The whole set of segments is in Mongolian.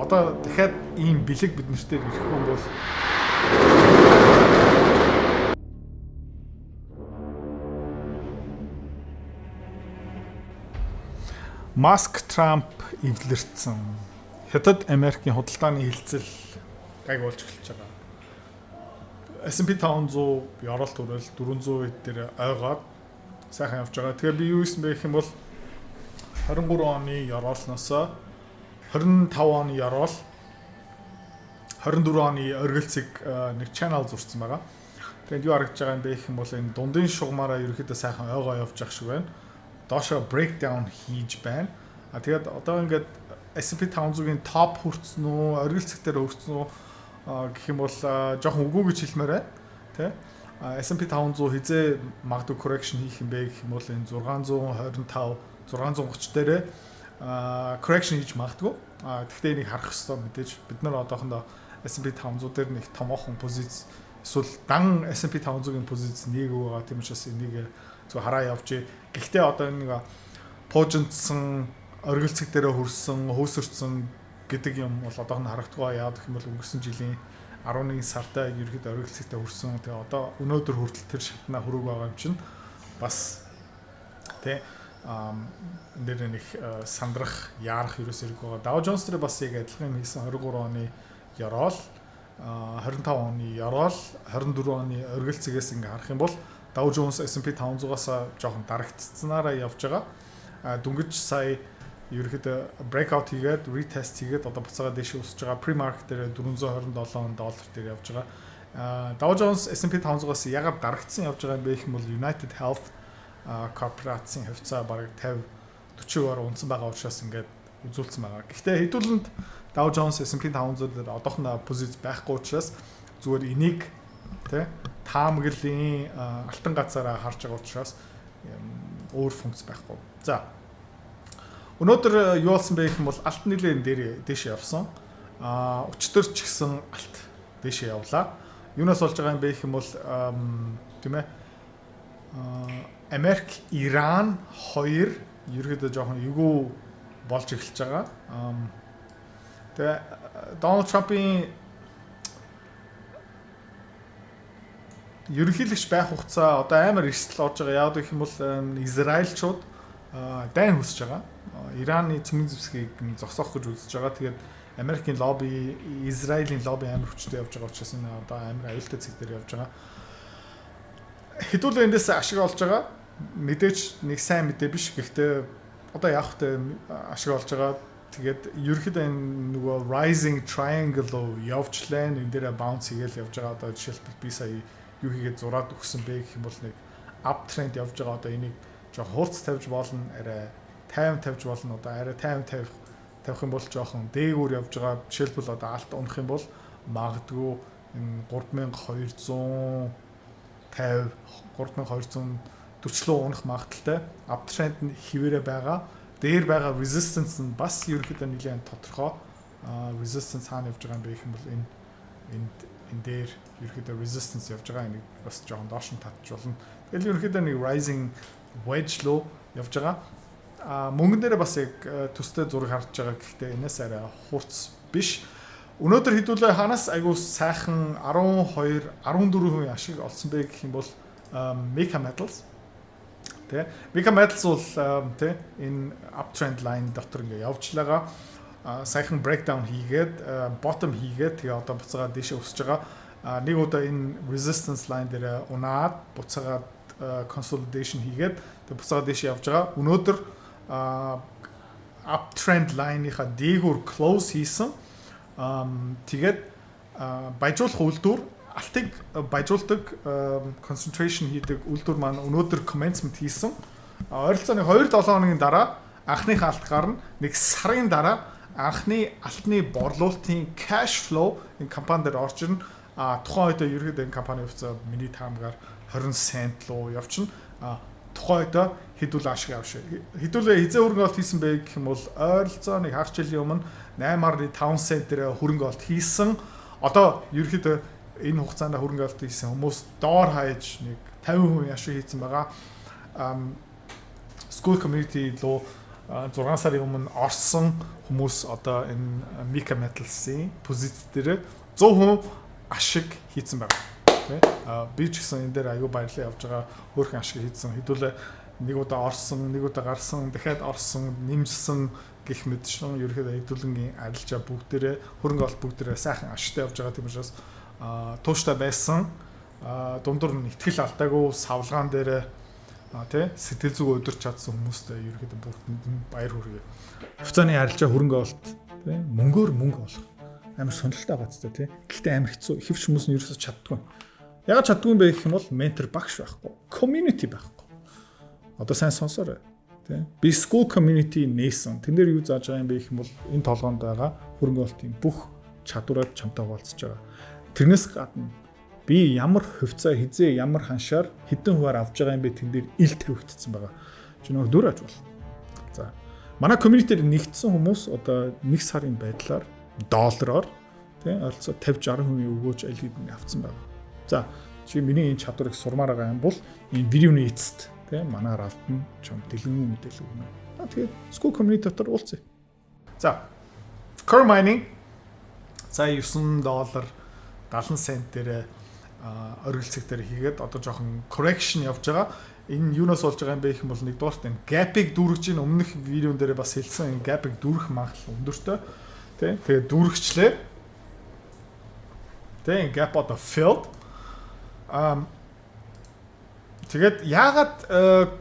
одоо дахиад ийм бэлэг бид нартэй ирэх юм бол Маск Трамп эвлэрсэн. Хятад Америкийн худалдааны хилцэл гайг болж эхэлж байгаа. S&P 500 ярал төрөл 400 хэд дээр ойгоод сайхан явж байгаа. Тэгэхээр би юу гэсэн бэ гэх юм бол 23 оны яроолноос 25 оны яроол 24 оны оргилцэг нэг channel зурсан байгаа. Тэгээд юу харагдаж байгаа юм бэ гэх юм бол энэ дундын шугамаараа ерөөхдөө сайхан ойгоо явж ах шиг байна. Доошоо breakdown хийж байна. Тэгээд одоо ингээд S&P 500-ийн топ хүрсэн үү, оргилцэгтэр хүрсэн үү гэх юм бол жоохон үгүй гэж хэлмээр байна. Тэ? S&P 500 хизээ магадгүй correction хийх юм бэ гэх юм бол энэ 625, 630 дээрээ correction хийж магадгүй. Гэхдээ энийг харах хэрэгтэй мэдээж бид нар одоохондоо S&P 500 дээр нэг томоохон позиц эсвэл дан S&P 500-ийн позиц нэг байгаа тийм учраас энийг зөв хараа явж. Гэхдээ одоо нэг пуужинтсан оргилцэг дээрээ хүрсэн, хөөсөрсөн гэдэг юм бол одоохонд харагдгаа. Яа гэх юм бол өнгөрсөн жилийн 11 сарда ерөөд оргилцэгтээ хүрсэн. Тэгээ одоо өнөөдөр хүртэл тэр шатнаа хүрэг байгаа юм чинь бас тэ энэ нэг сандрах, яарах ерөөс хэрэг байгаа. Dow Jones дээр бас яг адилхан хийсэн 23 оны яроол, 25 оны яроол, 24 оны оргилцэгээс ингээ харах юм бол Dow Jones S&P 500-аас жоохон дарагдцсанаараа явж байгаа. Дүнгиж сая ерөөхдөө breakout хийгээд retest хийгээд одоо буцаага дэше өсөж байгаа. Pre-market дээр $427 дээр явж байгаа. Dow Jones S&P 500-аас ягаад дарагдсан явж байгаа юм бэ гэх юм бол United Health корпорацийн хөвцөө бараг 50-40%-аар унсан байгаа учраас ингээд үзүүлсэн байгаа. Гэхдээ хэдүүлэнд Dow Jones S&P 500 дээр одоохондоо позиц байхгүй учраас зүгээр энийг тэ таамаглалын алтан газараа харж байгаа учраас өөр функц байхгүй. За өнөөдөр юу болсон бэ гэх юм бол алт нийлэн дээр дэше явсан. Өчтөр ч гэсэн алт дэше явлаа. Юунаас болж байгаа юм бэ гэх юм бол тийм ээ Америк, Иран хоёр ерөөдөө жоохон эвгүй болж эхэлж байгаа. Тэгээ Дональд Трампын ерөнхийлөгч байх хугацаа одоо амар эрсдэл орж байгаа. Яагаад гэх юм бол Израильчууд дайн хүсэж байгаа. Ираны цөмийн зэвсгийг зогсоох гэж үзэж байгаа. Тэгээд Америкийн лобби, Израилийн лобби амар хүчтэй явж байгаа учраас энэ одоо амар аюултай зэг дээр явж байгаа. Хэдүүлээ эндээс ашиг олж байгаа. Мэдээж нэг сайн мэдээ биш. Гэхдээ одоо явах тэ ашиг олж байгаа. Тэгээд ерөөхдөө энэ нөгөө rising triangle руу явжлаа. Энэ дээрээ bounce хийгээл явж байгаа. Одоо жишээлбэл би сая юу хийгээд зураад өгсөн бэ гэх юм бол нэг uptrend явж байгаа. Одоо энийг жоо хурц тавьж болно. Арай 50 тавьж болно. Одоо арай 50 тавих юм бол жоохон дээгүүр явж байгаа. Жишээлбэл одоо алт унах юм бол магадгүй энэ 3250 3240 унах магадaltaй. Uptrend нь хിവэрэ байгаа. Дээр байгаа resistance нь бас ерөнхийдөө нэлээд тодорхой. Resistance хаана явж байгаа юм бэ гэх юм бол энэ дээр ерөнхийдөө resistance явж байгаа. Энийг бас жоохон доош нь татж болно. Тэгэл ерөнхийдөө нэг rising wedge руу явж байгаа. Мөнгөн дээр бас яг төстэй зураг харж байгаа. Гэхдээ энэс арай хурц биш. Өнөөдөр хэдүүлээ ханаас айгуу сайхан 12-14% ашиг олсон бэ гэх юм бол Mega Metals. Тэ Mega Metals бол тэ энэ uptrend line дотор ингээ явж байгаа. Сайхан breakdown хийгээд bottom хийгээд тэгээ одоо буцаагаа дэше өсөж байгаа. Нэг удаа энэ resistance line дээр унаад буцаагаа consolidation хийгээд тэгээ буцаагаа дэше явж байгаа. Өнөөдөр uptrend line-ийнхаа дээгүүр close хийсэн. Тэгээд баяжуулах үйлдвэр алтыг баяжуулдаг concentration хийдэг үйлдвэр маань өнөөдөр commencement хийсэн. Ойролцоо нэг 2-7 хоногийн дараа анхны алт гарна. Нэг сарын дараа анхны алтны борлуулалтын cash flow энэ компани дээр орж ирнэ. Тухайн үед ерөөдөө энэ компани хувьцаа миний таамгаар 20 цент руу явчихна. Тухайн үед хэдүүл ашиг авшаа. Хэдүүлээ хизээ хөрөнгө олт хийсэн бэ гэх юм бол ойролцоо нэг хагас жилийн өмнө 8.5 центээр хөрөнгө олт хийсэн. Одоо ерөөхдөө энэ хугацаанд хөрөнгө олт хийсэн хүмүүс доор хаяж нэг 50% ашиг хийсэн байгаа. School community руу 6 сарын өмнө орсон хүмүүс одоо энэ Mika Metals-ийн позиц дээр 100% ашиг хийсэн байна. Тэ? Би ч гэсэн энэ дээр аюу баярлалаа явж байгаа хөөрхөн ашиг хийсэн. Хэдүүлээ нэг удаа орсон, нэг удаа гарсан, дахиад орсон, нэмсэн гэх мэт шин ерөөхдөө хэдүүлэнгийн арилжаа бүгдээрээ хөрөнгө олт бүгдээрээ сайхан ашигтай явж байгаа тийм учраас тууштай байсан. Дундуур нь ихтгэл алдаагүй савлгаан дээр тий сэтгэл зүг өдөрч чадсан хүмүүстээ ерөөхдөө бүгдэнд нь баяр хүргэе. Хувьцааны арилжаа хөрөнгө олт тий мөнгөөр мөнгө олох амар сонирхолтой байгаа ч тий. Гэхдээ амар хэцүү хэвч хүмүүс нь ерөөсөж чаддгүй. Ягаад чаддгүй юм бэ гэх юм бол ментор багш байхгүй, community байхгүй. Одоо сайн сонсоорой. Тий. Би school community нээсэн. Тэн дээр юу зааж байгаа юм бэ гэх юм бол энэ толгоонд байгаа хөрөнгө олтын бүх чадвараа чамтай хуваалцаж байгаа. Тэрнээс гадна би ямар хувьцаа хизээ ямар ханшаар хэдэн хуваар авж байгаа юм бэ тэн дээр ил тавигдсан байгаа. Чи нөгөө дүр аж бол. За. Манай community-д нэгдсэн хүмүүс одоо 1 сарын байдлаар доллараар тий ойролцоо 50-60% өгөөж аль хэдийн авцсан байна. За, чи миний энэ чадварыг сурмаар байгаа юм бол энэ видеоны эцэст тий манай рафтан чам дэлгэн мэдээлэл өгнө. Тэгээд school community дотор уулзъя. За, Curve mining за $9 70 цент дээр оргилцэг дээр хийгээд одоо жоохон correction явж байгаа. Энэ юунаас болж байгаа юм бэ гэх юм бол нэгдүгээрт энэ gap-ыг дүүргэж ин өмнөх видеон дээр бас хэлсэн энэ gap-ыг дүүрэх магадлал өндөртэй. Тэ тэгээд дүүргчлээ. Тэ gap одоо filled. Тэгээд яагаад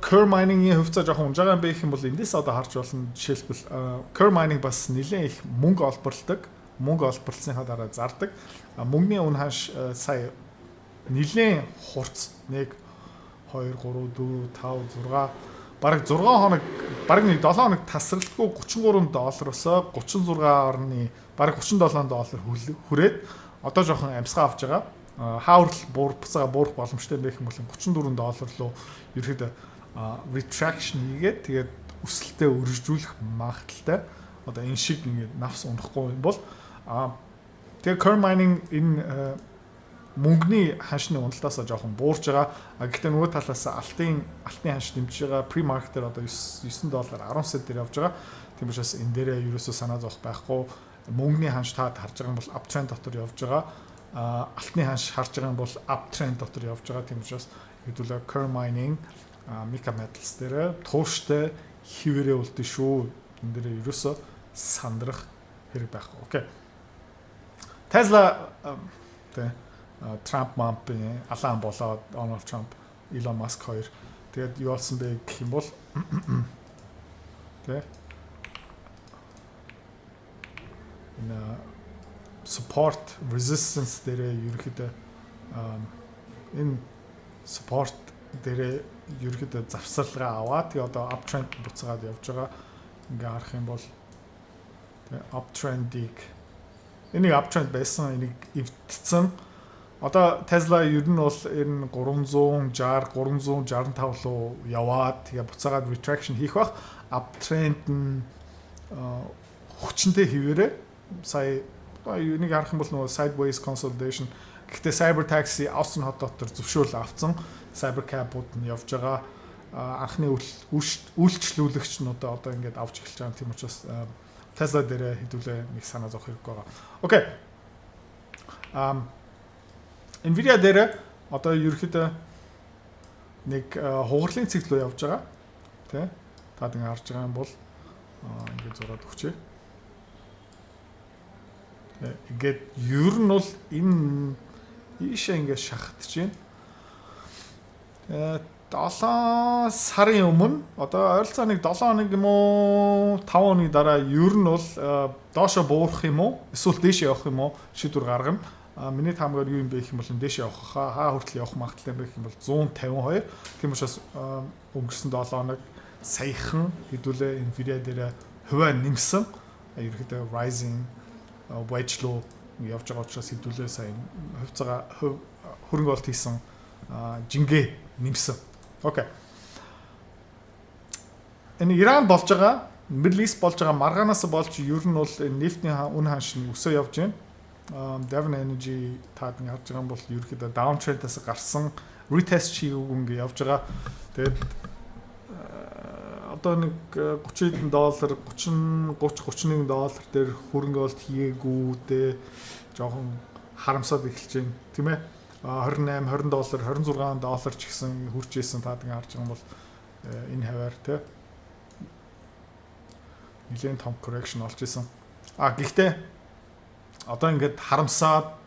curve mining-ийн хувьцаа жоохон унж байгаа юм бэ гэх юм бол эндээс одоо харж болно. Жишээлбэл curve mining бас нэлээд их мөнгө олборлдог. Мөнгө олборлсныхаа дараа зардаг. Мөнгөний үн ханш сая нэлээд хурц 1 2 3 4 5 6 бараг 6 хоног бараг нэг 7 хоног тасралтгүй $33-оос 36 бараг $37 хүрээд одоо жоохон амьсгаа авч байгаа. Хаавар буцаага буурах боломжтой байх юм бол $34 руу ерөөдөө retraction хийгээд тэгээд өсөлтөө өргөжүүлэх магадaltaй. Одоо энэ шиг ингээд навс унахгүй юм бол тэгээд curve mining энэ мөнгөний ханшны уналтаас жоохон буурж байгаа. Гэхдээ нөгөө талаас алтын ханш дэмжиж байгаа pre-market-ээр одоо $9 10 центээр явж байгаа. Тийм учраас энэ дээрээ ерөөсөө санаа зовох байхгүй. Мөнгөний ханш та харж байгаа юм бол uptrend дотор явж байгаа. Алтны ханш харж байгаа юм бол uptrend дотор явж байгаа. Тийм учраас хэдүүлээ curve mining Mika Metals дээр тууштай хിവэрээ үлдэн шүү. Энэ дээрээ ерөөсөө сандрах хэрэг байхгүй. Окей. Tesla Trump Trump-ийн алаан болоод Donald Trump, Elon Musk хоёр тэгээд юу болсон бэ гэх юм бол тэ энэ support resistance дээр ерөөхдөө энэ support дээр ерөөхдөө завсарлага аваад тэгээд одоо uptrend буцаад явж байгаа. Ингээ харах юм бол тэ uptrend-ийг энийг uptrend байсан энийг эвдсэн. Одоо Tesla ер нь бол энэ 365 руу яваад тэгээ буцаагаад retraction хийх бах. Uptrend нь хүчнтэй хിവэрээ сая юунийг харах юм бол нөгөө sideways consolidation. Гэхдээ Cybertaxi Austin hot дотор зөвшөөрөл авсан. Cybercab-ууд нь явж байгаа. Анхны үйлчлүүлэгч нь одоо ингээд авч эхэлж байгаа. Тийм учраас Tesla дээр хэдүүлээ нэг санаа зовх хэрэг байгаа. Окей. Nvidia дээр одоо ерөөхдөө нэг хугарлын цикл руу явж байгаа. Тэ? Та ингэ харж байгаа юм бол ингээд зураад өгчээ. Ингээд ер нь бол энэ ийшээ ингээд шахагдж байна. 7 сарын өмнө одоо ойролцоо нэг 7 хоног юм уу 5 хоногийн дараа ер нь бол доошо буурах юм уу эсвэл дээшээ явах юм уу шийдвэр гаргана. Миний таамгаар юу юм бэ гэх юм бол дээшээ явах хаа хүртэл явах магадлал юм бэ гэх юм бол 152. Тийм учраас өнгөрсөн 7 хоног саяхан хэдүүлээ Nvidia дээр хувиа нэмсэн. Ерөнхийдөө rising wedge руу явж байгаа учраас хэдүүлээ сайн хувьцаага хөрөнгө олт хийсэн жингээ нэмсэн. Окей. Энэ Иран болж байгаа, Middle East болж байгаа маргаанаас болж ер нь бол нефтийн үн ханш нь өсөө явж байна. Devon Energy таад нь харж байгаа юм бол ерөөхдөө downtrend-аас гарсан retest хийгээгүй ингээ явж байгаа. Тэгээд одоо нэг 30 хэдэн доллар 30 31 доллар дээр хөрөнгө олт хийгээгүй дээ жоохон харамсаад эхэлж байна тийм ээ 28 20 доллар 26 доллар ч гэсэн хүрч ийсэн та ингэ харж байгаа юм бол энэ хаваар тий нэлээд том correction олж исэн гэхдээ одоо ингээд харамсаад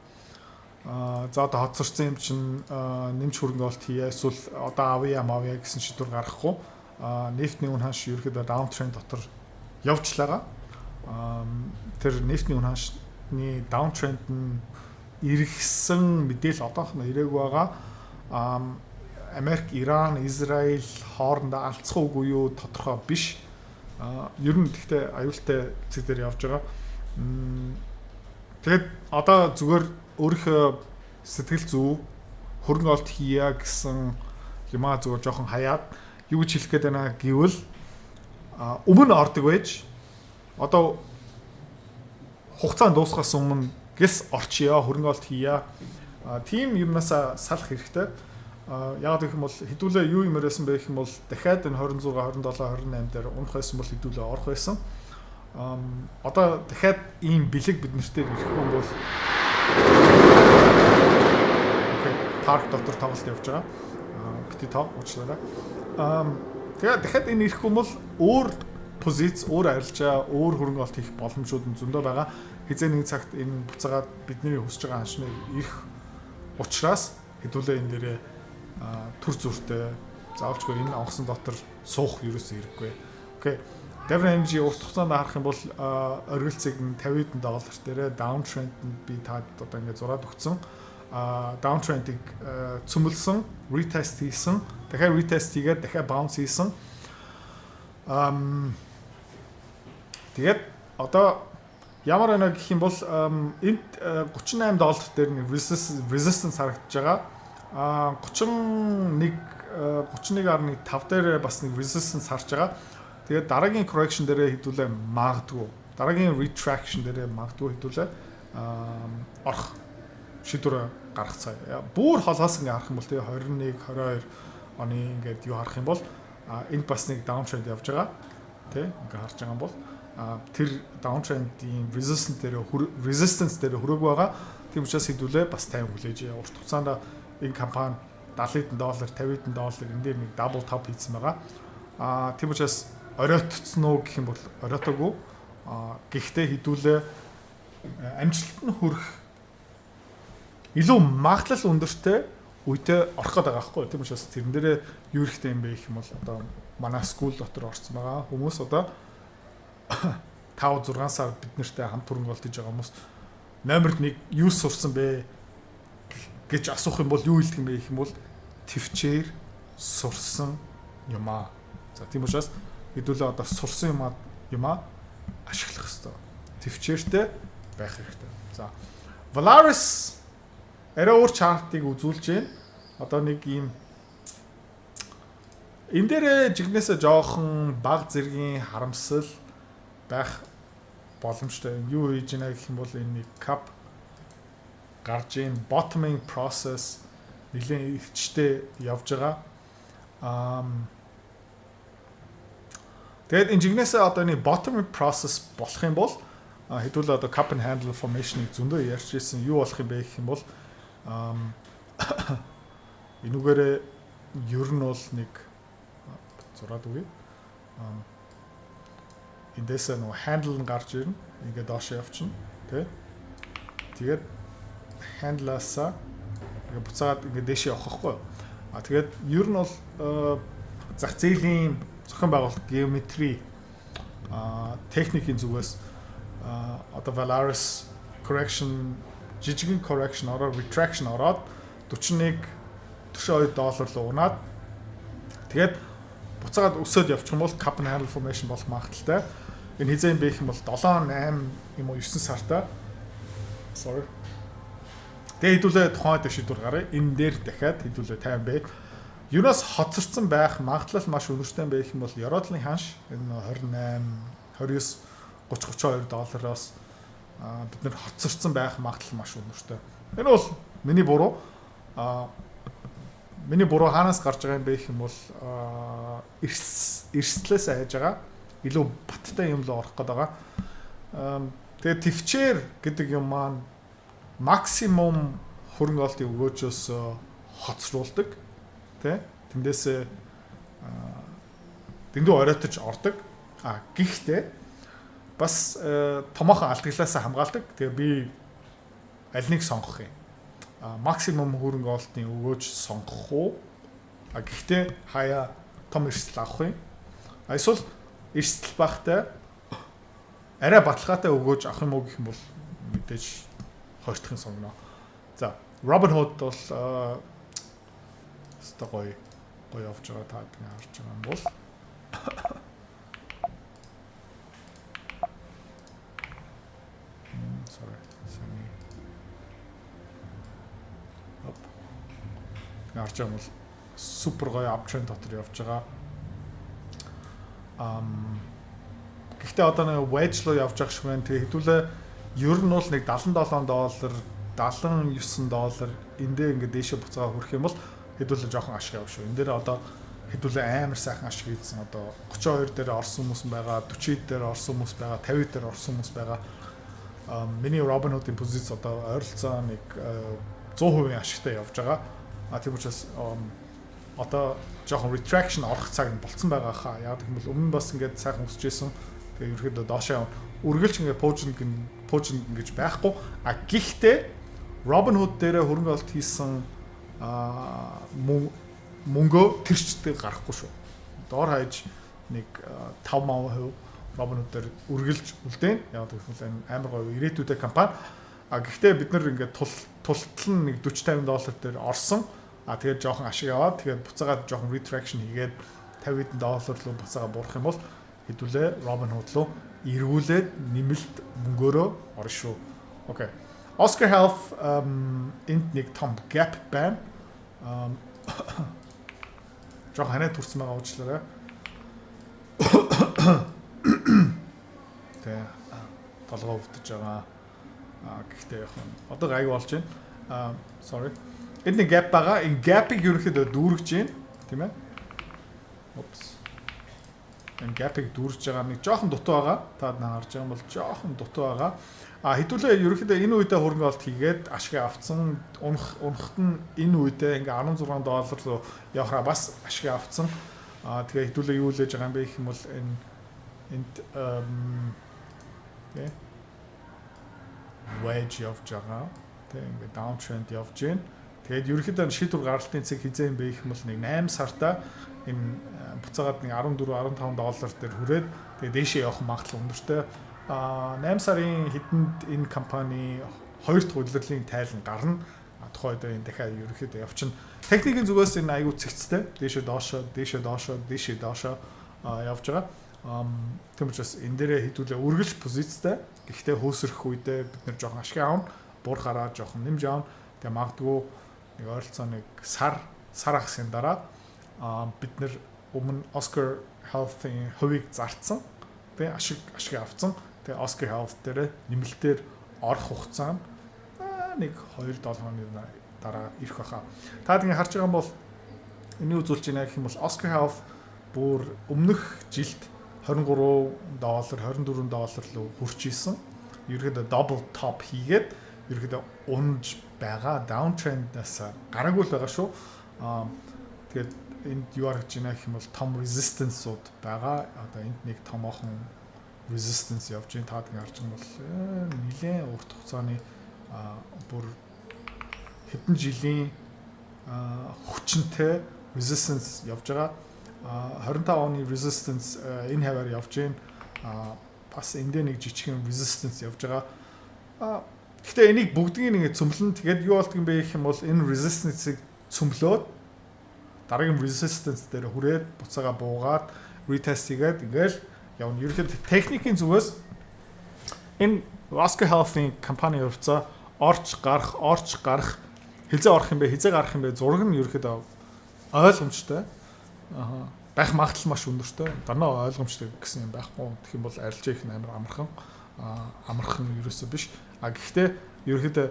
за одоо хоцорсон юм чинь нэмж хөрөнгө олт хийе эсвэл одоо авъя гэсэн шийдвэр гаргахгүй нефтний үн ханш ерөөдөө даунтренд дотор явжлаа. Тэр нефтний үн ханшны даунтренд нь иргэсэн мэдээлэл одоохоно ирээгүй байгаа. Америк, Иран, Израиль хоорондоо алцах үгүй юу тодорхой биш. Ер нь гэхдээ аюултай зэг дээр явж байгаа. Тэгээд одоо зүгээр өөрийнхөө сэтгэл зүй хөрөнгө олт хийя гэсэн юмаа зүгээр жоохон хаяад юу гэж хэлэх гээд байна гэвэл өмнө ордог байж одоо хугацаа дуусгаас өмнө гэс орчъё хөрөнгө олт хийя тийм юмнаас салах хэрэгтэй. Яг гэх юм бол хэдүүлээ юу юм яриасан бэ гэх юм бол дахиад энэ 26 27 28 дээр унах байсан бол хэдүүлээ орох байсан. Одоо дахиад ийм бэлэг бид нартэй ирэх юм бол парк дотор тоглолт явж байгаа. Бити тав уучлаарай. Тэгээд дахиад энэ ирэх юм бол өөр позиц, өөр арилжаа, өөр хөрөнгө олт хийх боломжууд нь зөндөө байгаа. Хизээ нэг цагт энэ буцаагаад бидний хүсэж байгаа ханшны ирэх учраас хэдүүлээ энэ дээрээ төр зүртэй заавчгүй энэ онгоцон дотор суух ерөөсөө хэрэггүй. Окей. Devon Energy урт хугацаанд харах юм бол оргилцыг нь 50 хэдэн доллар дээрээ downtrend нь би таад одоо ингээд зураад өгсөн. Downtrend-ийг цөмөлсөн, retest хийсэн, дахиад retest хийгээд дахиад bounce хийсэн. Тэгээд одоо ямар байна гэх юм бол энд 38 доллар дээр нэг resistance харагдаж байгаа. 31.5 дээр бас нэг resistance харж байгаа. Тэгээд дараагийн correction дээрээ хэдүүлээ магадгүй. Дараагийн retraction дээрээ магадгүй хэдүүлээ орох шийдвэр гаргацгаа. Бүр холоос ингээ харах юм бол тэгээ 21 22 оны ингээд юу харах юм бол энд бас нэг downtrend явж байгаа. Тэ ингээ харж байгаа юм бол тэр downtrend-ийн resistance дээр хүрээгүй байгаа. Тийм учраас хэдүүлээ бас тайван хүлээж урт хугацаанд энэ компани 70 хэдэн доллар 50 хэдэн доллар энэ дээр нэг double top хийсэн байгаа. Тийм учраас оройтцсон уу гэх юм бол оройтоогүй. Гэхдээ хэдүүлээ амжилт нь хүрэх илүү магадлал өндөртэй үедээ орох гээд байгаа байхгүй. Тийм учраас тэрэн дээрээ юу хэрэгтэй юм бэ гэх юм бол одоо манай скул дотор орсон байгаа хүмүүс одоо 5 6 сар бид нартай хамт хөрөнгө олж байгаа хүмүүс номерт 1 юу сурсан бэ гэж асуух юм бол юу хэлдэг юм бэ гэх юм бол төвчээр сурсан юмаа. За тийм учраас хэдүүлээ одоо сурсан юмаа ашиглах хэрэгтэй. Төвчээртэй байх хэрэгтэй. За Valaris арай өөр чартыг үзүүлж байна. Одоо нэг ийм энэ дээр жигнэсээ жоохон баг зэргийн харамсал байх боломжтой. Юу хийж байна гэх юм бол энэ нэг cap гарж ийн bottoming process нэлээд ихчтэй явж байгаа. Тэгээд энэ жигнэсээ одоо энэ bottoming process болох юм бол хэдүүлээ одоо cup and handle formation-ыг зөндөө ярьж ирсэн юу болох юм бэ гэх юм бол энүүгээрээ ер нь бол нэг зураад үгүй. Эндээс нөгөө handle нь гарч ирнэ. Ингээд доош явчихна. Тэ. Тэгээд handle-аасаа ингээд буцаад ингээд дээшээ явах байхгүй. Тэгээд ер нь бол зах зээлийн зохион байгуулалт geometry техникийн зүгээс одоо Valaris correction жижигэн correction ороод retraction ороод 41 42 доллар руу унаад тэгээд буцаад өсөд явчих юм бол cup and handle formation болох магадaltaй. Энэ хизээ юм бэ гэх юм бол 7 8 юм уу 9 сартаа sorry. Тэгээд хэдүүлээ тухайн үед шийдвэр гаргая. Энэ дээр дахиад хэдүүлээ 50 бэ. Юунаас хоцорсон байх магадлал маш өнөртэй юм бэ гэх юм бол Евродлын ханш энэ 28 29 30 32 доллароос бид нэр хоцорсон байх магадлал маш өнөртэй. Энэ бол миний буруу. миний буруу хаанаас гарч байгаа юм бэ гэх юм бол эрслээс айж байгаа. Илүү баттай юм руу орох гээд байгаа. Тэгээд төвчээр гэдэг юм маань максимум хөрөнгө оолтын өгөөжөөс хоцруулдаг. Тэ? Тэндээсээ дэндүү оройтож ордог. Гэхдээ бас томоохон алдагдлаасаа хамгаалдаг. Тэгээ би аль нэг сонгох юм. Максимум хөрөнгө оолтын өгөөж сонгох уу? Гэхдээ хаяа том эрсдэл авах юм. Эсвэл эрсдэл багтай арай баталгаатай өгөөж авах юм уу гэх юм бол мэдээж хоёртхын сонгоно. За, Robinhood бол гоё явж байгаа та бидний харж байгаа юм бол sorry. Харж байгаа бол супер гоё аптрend дотор явж байгаа. Гэхдээ одоо нэг wedge руу явж байгаа шиг байна. Тэгээ хэдүүлээ ер нь бол нэг $77, $79 эндээ ингээд дээшээ буцаага хүрэх юм бол хэдүүлээ жоохон ашиг явах шүү. Энд дээр одоо хэдүүлээ амар сайхан ашиг хийсэн. Одоо 32 дээр орсон хүмүүс байгаа, 40 дээр орсон хүмүүс байгаа, 50 дээр орсон хүмүүс байгаа. Миний Robinhood-ийн позиц одоо ойролцоо нэг 100% ашигтай явж байгаа. Тийм учраас одоо жоохон retraction орох цаг нь болцсон байгаа хаа. Яг гэх юм бол өмнө бас ингээд сайхан өсөж исэн. Тэгээ ерөөхдөө доошоо үргэлж ингээд пуужин ингэж байхгүй. Гэхдээ Robinhood дээрээ хөрөнгө оолт хийсэн мөнгөө тэрчдэг гарахгүй шүү. Доор хаяж нэг 5% Robinhood дээр үргэлж үлдээн. Яг гэх юм амар гоё ирээдүйдээ компани. Гэхдээ бид нар ингээд тултал нь нэг $40-50 дээр орсон. Тэгээд жоохон ашиг аваад тэгээд буцаагаад жоохон retraction хийгээд $50 руу буцаага буурах юм бол хэдүүлээ Robinhood руу эргүүлээд нэмэлт мөнгөөрөө орно шүү. Окей. Oscar Health энд нэг том gap байна. Жоохон ханаа төрсөн байгаа уучлаарай. Тэ толгой өвдөж байгаа. Гэхдээ яг одоо гайг болж байна. Sorry. Энд нэг gap байгаа. Энэ gap-ыг ерөөхдөө дүүргэж байна, тийм ээ? Oops. Энэ gap-ыг дүүргэж байгаа нэг жоохон дутуу байгаа. Та харж байгаа юм бол жоохон дутуу байгаа. Хэдүүлээ ерөөхдөө энэ үедээ хөрөнгө оолт хийгээд ашиг авцсан. Унахт нь энэ үедээ ингээ $16 руу явахаа бас ашиг авцсан. Тэгээ хэдүүлээ юу лээж байгаа юм бэ гэх юм бол энд wedge явж байгаа. Тэгээ ингээ downtrend явж байна. Тэгээд ерөнхийдөө шийдвэр гаргалтын цэг хизээ юм бэ гэх юм бол нэг 8 сартаа энэ буцаагаад нэг $14-15 дээр хүрээд тэгээд дээшээ явах магадлал өндөртэй. 8 сарын хэдэнд энэ компани 2 дахь удирдлагын тайлан гарна. Тухайд энэ дахиад ерөнхийдөө явчихна. Техникийн зүгээс энэ аягүй цэгцтэй. Дээшээ доошоо явж байгаа. Тийм учраас энэ дээрээ хэдүүлээ үргэлж позицтай. Гэхдээ хөөсрөх үедээ бид нэр жоохон ашиг аавна. Буурахаараа жоохон нэмж аавна. Тэгээ магадгүй нэг ойролцоо нэг сар ахсын дараа бид нэр өмнө Oscar Health-ийн хувийг зарцсан. Тэгээ ашиг авцсан. Тэгээ Oscar Health дээр нэмэлтээр орох хугацаа нэг 2-7 хоногийн дараа ирэх байхаа. Та тэгээ харж байгаа юм бол энэ үзүүлж байна гэх юм бол Oscar Health бүр өмнөх жилд $23, $24 руу хүрч исэн. Ерөөдөө double top хийгээд ерөөдөө унж байгаа downtrend-аас гараагүй л байгаа шүү. Тэгээд энд юу харагдж байна гэх юм бол том resistance-ууд байгаа. Одоо энд нэг томоохон resistance явж байна. Та тэгээд харж байгаа бол нэлээд урт хугацааны бүр хэдэн жилийн хүчинтэй resistance явж байгаа. 25 оны resistance энэ хаваар явж байна. Бас эндээ нэг жижигхэн resistance явж байгаа. Гэхдээ энийг бүгдийг нэг цөмлөн тэгээд юу болдго юм бэ гэх юм бол энэ resistance-ыг цөмлөөд дараагийн resistance дээр хүрээд буцаага буугаад retest хийгээд ингээл явна. Ерөнхийдөө техникийн зүгээс энэ Oscar Health-ийн компани хувьцаа орч гарах хизээ орох юм бэ, хизээ гарах юм бэ зураг нь ерөнхийдөө ойлгомжтой. Байх магадлал маш өндөртэй. Данаа ойлгомжтой гэсэн юм байхгүй. Тэгэх юм бол арилжаа их амар амархан ерөөсөө биш. Гэхдээ ерөөхдөө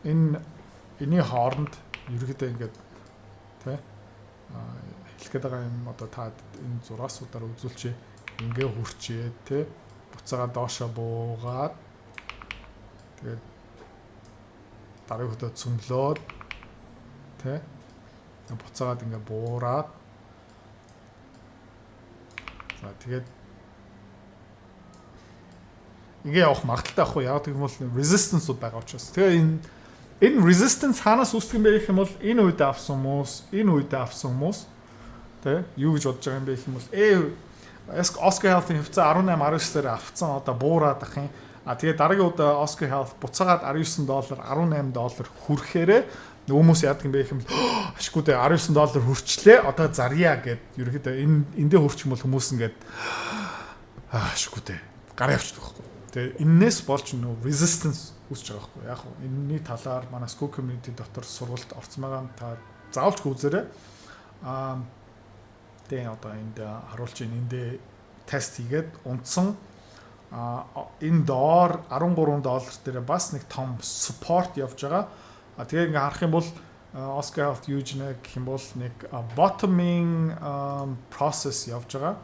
энэний хооронд ерөөхдөө ингээд тий хэлэхэд байгаа юм одоо та энэ зургаасуудаар үзүүлчихье. Ингээ хүрчээ тий. Буцаага доошоо буугаад тэгээд дарыг хөдөө цөмлөөд тий. Буцаагаад ингээ буураад за тэгээд ингээ явах магадaltaй ахгүй яг гэх юм бол resistance-ууд байгаа учраас. Тэгээ энэ resistance хаанаас үүсдэг юм бэ гэх юм бол энэ үед авсан хүмүүс тий юу гэж бодож байгаа юм бэ гэх юм бол Oscar Health-ийн хөвцөө 18-19-ээр авцсан одоо буураад ах юм. Тэгээ дараагийн удаа Oscar Health буцаагаад $19, $18 хүрэхээрээ хүмүүс яадаг юм бэ гэх юм бол ашгүй дээ $19 хүрчлээ одоо зарьяа гэд ерөөхдөө эндээ хүрчих юм бол хүмүүс ингээд ашгүй дээ гараа явчихдаг байхгүй. Тэгээ энээс болж нөө resistance үүсэж байгаа байхгүй. Яг энэний талаар манай School community дотор сургалт орцсон байгаа та заавалч үзээрэй. Тэгээ одоо энд харуулж эндээ тест хийгээд унтсан энэ доор $13 дээр бас нэг том support явж байгаа. Тэгээ ингээ харах юм бол Oscar Health юу гэх юм бол нэг bottoming process явж байгаа.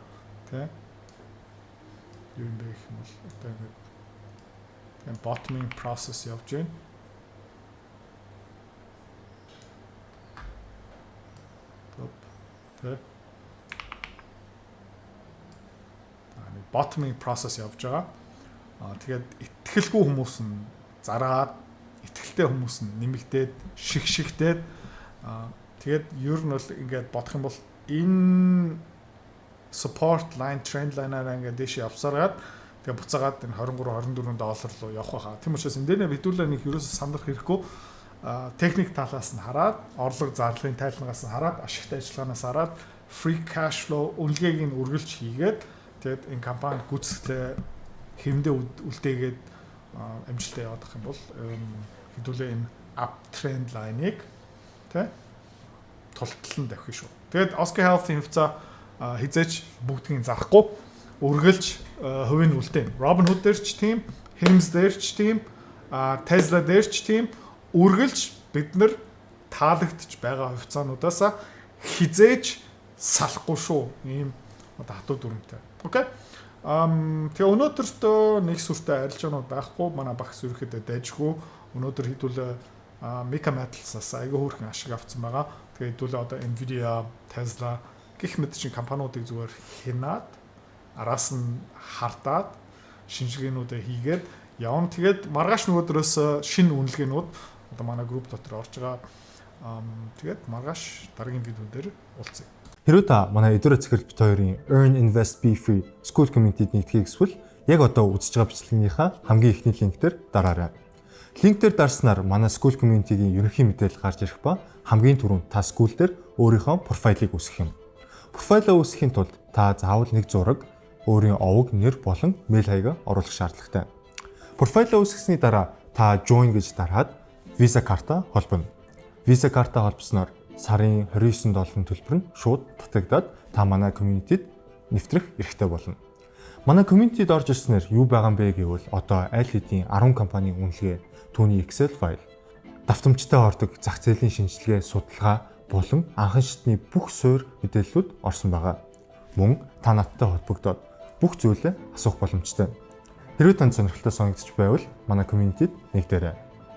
Тэ. Юу юм бэ гэх юм бол одоо ингээ bottoming process явж байна. Тэ. Bottoming process явж байгаа. Тэгээд итгэлгүй хүмүүс нь зараад, итгэлтэй хүмүүс нь нэмэгдээд, шигшигдээд тэгээд ер нь бол ингээд бодох юм бол энэ support line, trend line-аараа ингээд дэше явсараад тэгээд буцаагаад энэ $23-24 руу явах байхаа. Тийм учраас энэ дээр хэдүүлээ нэг ерөөсө сандрах хэрэггүй. Техник талаас нь хараад, орлого зарлагын тайлбараас нь хараад, ашигтай ажиллагаанаас хараад free cash flow үнэлгээг нь үргэлж хийгээд тэгээд энэ компани гүйцэтгэлээ хэмдэ үлдээгээд амжилттай явах юм бол хэдүүлээ энэ uptrend line-ыг тий тултлан давхиж шүү. Тэгээд Oscar Health-ийн хөвцөө хизээч бүгдгийг зарахгүй үргэлж хувийн үлдээн. Robinhood дээр ч тийм, Hims дээр ч тийм, Tesla дээр ч тийм үргэлж бид нар таалагдж байгаа хувьцаануудаас хизээч салахгүй шүү. Ийм одоо хатуу дүрмтэй. Окей. Тэгээ өнөөдөртөө нэг сүртэй арилжаанууд байхгүй. Манай багс ерөөхдөө дайжгүй. Өнөөдөр хэдүүлээ Mega Metals-аас айгүй хөөрхөн ашиг авсан байгаа. Тэгээ хэдүүлээ одоо Nvidia, Tesla гэх мэт чинь компаниудыг зүгээр хянаад араас нь хардаад шинжилгээнүүдээ хийгээд явна. Тэгээд маргааш нөгөөдрөөс шинэ үнэлгээнүүд одоо манай групп дотор орж байгаа. Тэгээд маргааш дараагийн видео дээр уулзъя. Хэрвээ та манай Эдүрэ Цэхэрл бит хоёрын Earn Invest Be Free School Community-д нэгдэхийг хүсвэл яг одоо үзэж байгаа бичлэгийнхаа хамгийн эхний линк дээр дараарай. Линк дээр дарснаар манай School Community-гийн ерөнхий мэдээлэл гарч ирэх ба хамгийн түрүүнд та school дээр өөрийнхөө профайлыг үүсгэх юм. Профайлаа үүсгэхийн тулд та заавал нэг зураг, өөрийн овог, нэр болон мэйл хаягаа оруулах шаардлагатай. Профайлаа үүсгэсний дараа та join гэж дараад Visa карта холбоно. Visa карта холбосноор сарын $29 төлбөр нь шууд татагдаад та манай community-д нэвтрэх эрхтэй болно. Манай community-д орж ирснээр юу байгаа юм бэ гэвэл одоо аль хэдийн 10 компанийн үнэлгээ, түүний Excel файл, давтамжтай ордог зах зээлийн шинжилгээ, судалгаа болон анхан шатны бүх суурь мэдээллүүд орсон байгаа. Мөн та надтай холбогдоод бүх зүйлээ асуух боломжтой. Хэрвээ танд сонирхолтой санагдчих байвал манай community-д нэгдээрэй.